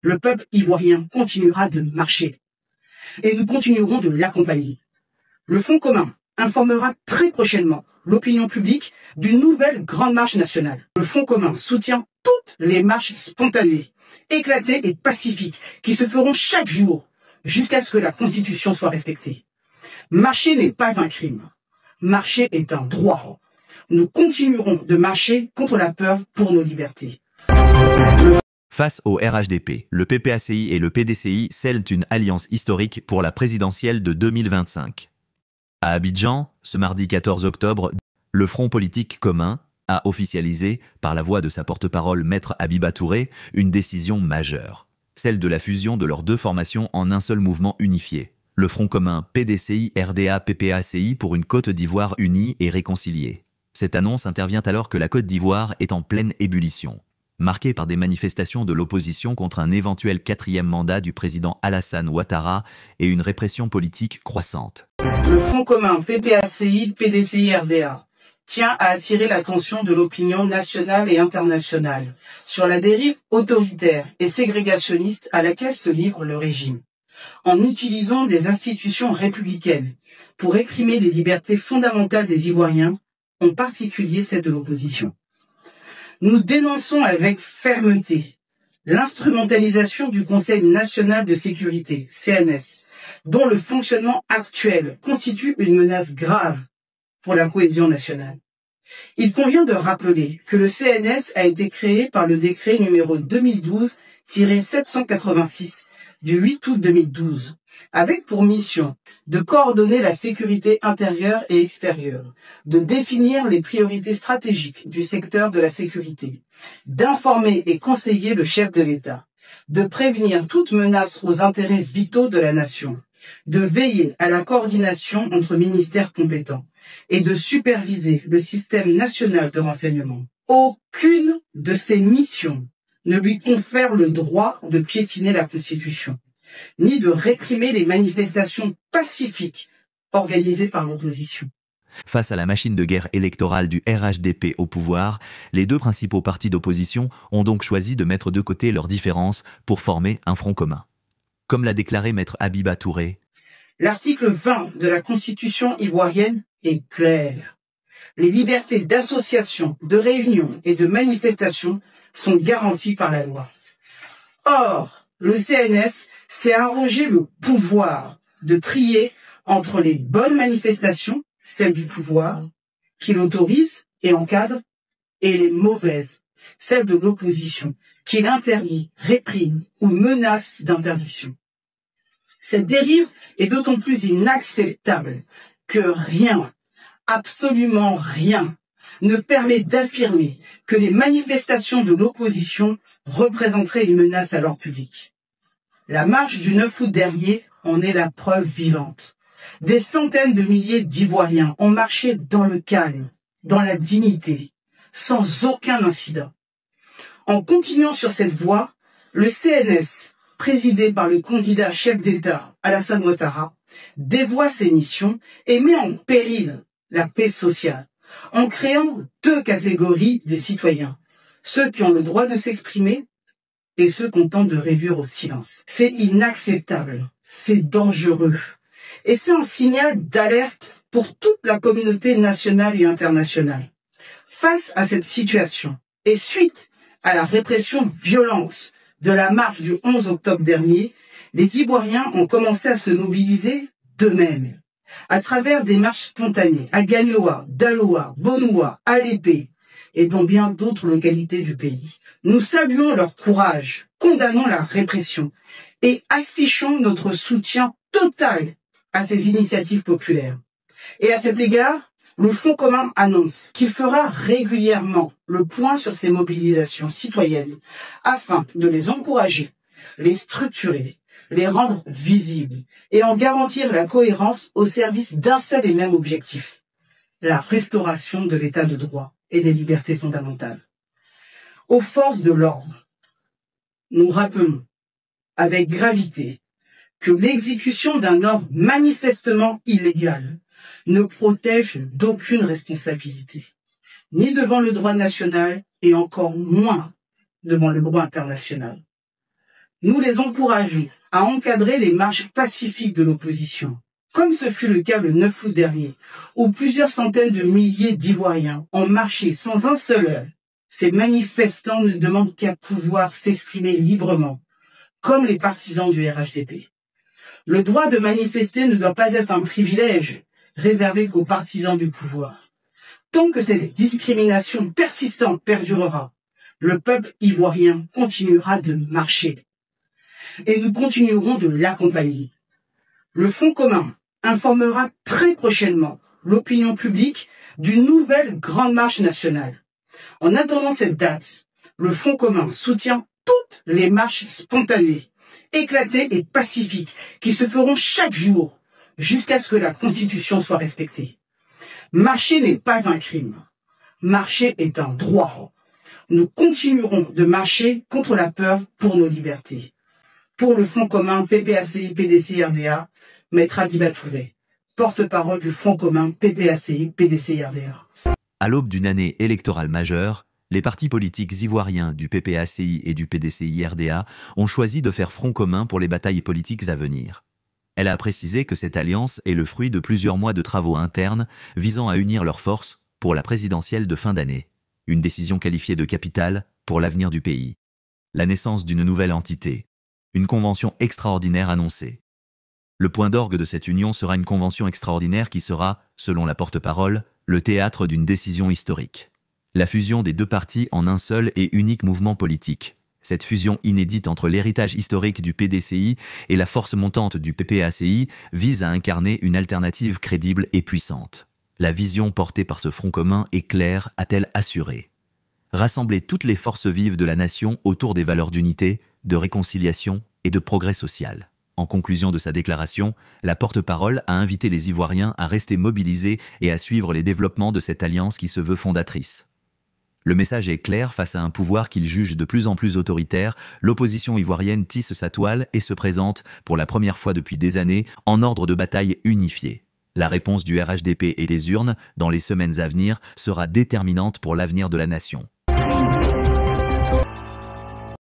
le peuple ivoirien continuera de marcher et nous continuerons de l'accompagner. Le Front commun informera très prochainement l'opinion publique d'une nouvelle grande marche nationale. Le Front commun soutient toutes les marches spontanées, éclatées et pacifiques qui se feront chaque jour jusqu'à ce que la Constitution soit respectée. Marcher n'est pas un crime. Marcher est un droit. Nous continuerons de marcher contre la peur pour nos libertés. Face au RHDP, le PPACI et le PDCI scellent une alliance historique pour la présidentielle de 2025. À Abidjan, ce mardi 14 octobre, le Front politique commun a officialisé, par la voix de sa porte-parole Maître Habiba Touré, une décision majeure, celle de la fusion de leurs deux formations en un seul mouvement unifié. Le Front commun PDCI-RDA-PPACI pour une Côte d'Ivoire unie et réconciliée. Cette annonce intervient alors que la Côte d'Ivoire est en pleine ébullition, marquée par des manifestations de l'opposition contre un éventuel 4e mandat du président Alassane Ouattara et une répression politique croissante. Le Front commun PPACI-PDCI-RDA tient à attirer l'attention de l'opinion nationale et internationale sur la dérive autoritaire et ségrégationniste à laquelle se livre le régime, en utilisant des institutions républicaines pour réprimer les libertés fondamentales des Ivoiriens, en particulier celles de l'opposition. Nous dénonçons avec fermeté l'instrumentalisation du Conseil national de sécurité, CNS, dont le fonctionnement actuel constitue une menace grave pour la cohésion nationale. Il convient de rappeler que le CNS a été créé par le décret numéro 2012-786 du 8 août 2012, avec pour mission de coordonner la sécurité intérieure et extérieure, de définir les priorités stratégiques du secteur de la sécurité, d'informer et conseiller le chef de l'État, de prévenir toute menace aux intérêts vitaux de la nation, de veiller à la coordination entre ministères compétents et de superviser le système national de renseignement. Aucune de ces missions ne lui confère le droit de piétiner la Constitution, ni de réprimer les manifestations pacifiques organisées par l'opposition. Face à la machine de guerre électorale du RHDP au pouvoir, les deux principaux partis d'opposition ont donc choisi de mettre de côté leurs différences pour former un front commun. Comme l'a déclaré Maître Habiba Touré, l'article 20 de la Constitution ivoirienne est clair. Les libertés d'association, de réunion et de manifestation sont garanties par la loi. Or, le CNS s'est arrogé le pouvoir de trier entre les bonnes manifestations, celles du pouvoir, qui l'autorisent et encadrent, et les mauvaises, celles de l'opposition, qui l'interdit, réprime ou menace d'interdiction. Cette dérive est d'autant plus inacceptable que rien, absolument rien, ne permet d'affirmer que les manifestations de l'opposition représenteraient une menace à l'ordre public. La marche du 9 août dernier en est la preuve vivante. Des centaines de milliers d'Ivoiriens ont marché dans le calme, dans la dignité, sans aucun incident. En continuant sur cette voie, le CNS, présidé par le candidat chef d'État Alassane Ouattara, dévoie ses missions et met en péril la paix sociale, en créant deux catégories de citoyens, ceux qui ont le droit de s'exprimer et ceux qu'on tente de réduire au silence. C'est inacceptable, c'est dangereux, et c'est un signal d'alerte pour toute la communauté nationale et internationale. Face à cette situation, et suite à la répression violente de la marche du 11 octobre dernier, les Ivoiriens ont commencé à se mobiliser d'eux-mêmes, à travers des marches spontanées à Gagnoa, Daloa, Bonoua, Alépé et dans bien d'autres localités du pays. Nous saluons leur courage, condamnons la répression et affichons notre soutien total à ces initiatives populaires. Et à cet égard, le Front commun annonce qu'il fera régulièrement le point sur ces mobilisations citoyennes afin de les encourager, les structurer, les rendre visibles et en garantir la cohérence au service d'un seul et même objectif, la restauration de l'état de droit et des libertés fondamentales. Aux forces de l'ordre, nous rappelons avec gravité que l'exécution d'un ordre manifestement illégal ne protège d'aucune responsabilité, ni devant le droit national et encore moins devant le droit international. Nous les encourageons à encadrer les marches pacifiques de l'opposition, comme ce fut le cas le 9 août dernier, où plusieurs centaines de milliers d'Ivoiriens ont marché sans un seul heure. Ces manifestants ne demandent qu'à pouvoir s'exprimer librement, comme les partisans du RHDP. Le droit de manifester ne doit pas être un privilège réservé qu'aux partisans du pouvoir. Tant que cette discrimination persistante perdurera, le peuple ivoirien continuera de marcher. Et nous continuerons de l'accompagner. Le Front commun informera très prochainement l'opinion publique d'une nouvelle grande marche nationale. En attendant cette date, le Front commun soutient toutes les marches spontanées, éclatées et pacifiques qui se feront chaque jour jusqu'à ce que la Constitution soit respectée. Marcher n'est pas un crime. Marcher est un droit. Nous continuerons de marcher contre la peur pour nos libertés. Pour le Front commun PPACI, PDCI, RDA, Maître Abiba Touré, porte-parole du Front commun PPACI, PDCI, RDA. À l'aube d'une année électorale majeure, les partis politiques ivoiriens du PPACI et du PDCI RDA ont choisi de faire front commun pour les batailles politiques à venir. Elle a précisé que cette alliance est le fruit de plusieurs mois de travaux internes visant à unir leurs forces pour la présidentielle de fin d'année. Une décision qualifiée de capitale pour l'avenir du pays. La naissance d'une nouvelle entité. Une convention extraordinaire annoncée. Le point d'orgue de cette union sera une convention extraordinaire qui sera, selon la porte-parole, le théâtre d'une décision historique. La fusion des deux partis en un seul et unique mouvement politique. Cette fusion inédite entre l'héritage historique du PDCI et la force montante du PPACI vise à incarner une alternative crédible et puissante. La vision portée par ce front commun est claire, a-t-elle assuré. Rassembler toutes les forces vives de la nation autour des valeurs d'unité, de réconciliation et de progrès social. En conclusion de sa déclaration, la porte-parole a invité les Ivoiriens à rester mobilisés et à suivre les développements de cette alliance qui se veut fondatrice. Le message est clair face à un pouvoir qu'il juge de plus en plus autoritaire, l'opposition ivoirienne tisse sa toile et se présente, pour la première fois depuis des années, en ordre de bataille unifié. La réponse du RHDP et des urnes, dans les semaines à venir, sera déterminante pour l'avenir de la nation.